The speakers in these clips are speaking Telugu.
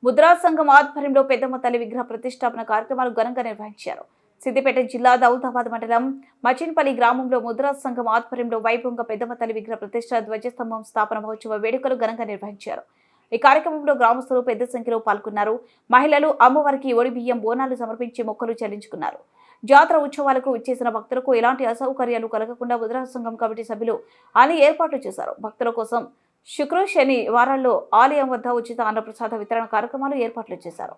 ముద్రా సంఘం ఆధ్వర్యంలో పెద్దమ్మ తల్లి విగ్రహ ప్రతిష్టాపన కార్యక్రమాలు ఘనంగా నిర్వహించారు. సిద్దిపేట జిల్లా దౌలతాబాద్ మండలం మచిన్పల్లి గ్రామంలో ముద్రా సంఘం ఆధ్వర్యంలో వైభవంగా పెద్దమ్మ తల్లి విగ్రహ ప్రతిష్ట ధ్వజస్తంభం స్థాపన మహోత్సవ వేడుకలు ఘనంగా నిర్వహించారు. ఈ కార్యక్రమంలో గ్రామస్తులు పెద్ద సంఖ్యలో పాల్గొన్నారు. మహిళలు అమ్మవారికి ఒడి బియ్యం బోనాలు సమర్పించి మొక్కలు చెల్లించుకున్నారు. జాతర ఉత్సవాలకు విచ్చేసిన భక్తులకు ఎలాంటి అసౌకర్యాలు కలగకుండా ముద్రా సంఘం కమిటీ సభ్యులు అన్ని ఏర్పాట్లు చేశారు. భక్తుల కోసం శుక్ర శని వారాల్లో ఆలయం వద్ద ఉచిత అన్నప్రసాద వితరణ కార్యక్రమాలు ఏర్పాట్లు చేశారు.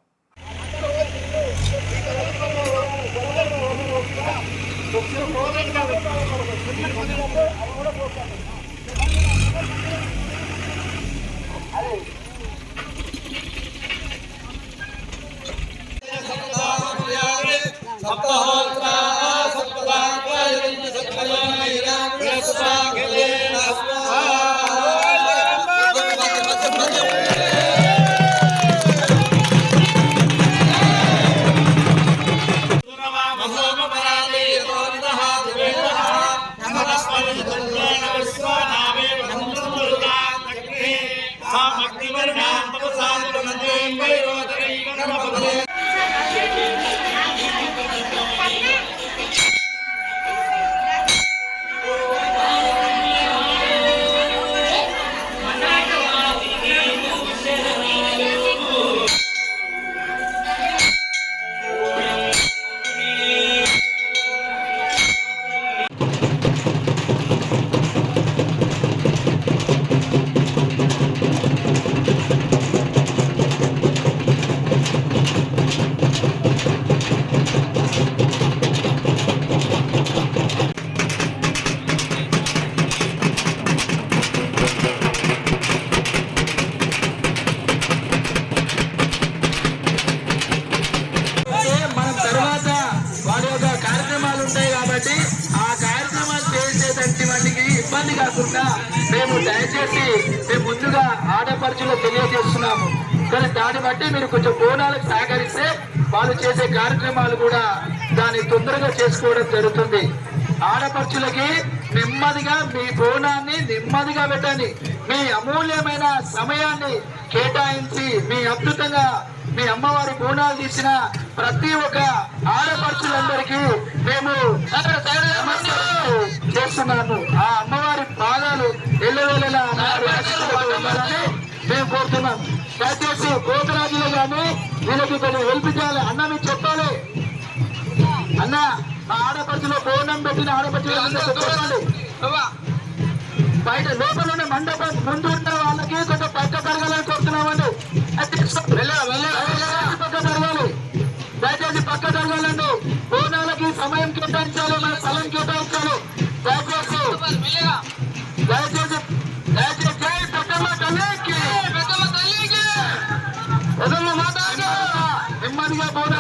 ఇబ్బంది కాకుండా మేము దయచేసి ముందుగా ఆడపడుచులు తెలియజేస్తున్నాము. కానీ దాన్ని బట్టి మీరు కొంచెం బోనాలకు సహకరిస్తే వాళ్ళు చేసే కార్యక్రమాలు కూడా దాన్ని తొందరగా చేసుకోవడం జరుగుతుంది. ఆడపడుచులకి నెమ్మదిగా మీ బోనాన్ని నెమ్మదిగా పెట్టండి. మీ అమూల్యమైన సమయాన్ని కేటాయించి మీ అద్భుతంగా మీ అమ్మవారి బోనాలు తీసిన ప్రతి ఒక్క ఆడపడుచులందరికీ మేము చేస్తున్నాము. ఆ అమ్మవారి పాదాలు ఎల్లవేళలా ఉండాలని మేము కోరుతున్నాం. దయచేసి పోతరాజులు కానీ వీళ్ళకి కొన్ని హెల్ప్ చేయాలి. అన్న మీకు చెప్పాలి. అన్న ఆడపడుచులో బోనం పెట్టిన ఆడపడుచులు చెప్పండి. బయట లోపల ఉన్న మండపం ముందు ఉన్న వాళ్ళకి కొంచెం పక్క పెరగాలని కోరుతున్నామండి. పక్క పెరగాలి. దయచేసి పక్క జరగాలండి. బోనాలకి సమయం కేటాయించాలి, మన స్థలం కేటాయించాలి. దయచేసి దయచేసి దయచేసి పెద్దమ్మ తల్లికి నెమ్మదిగా బోనాలు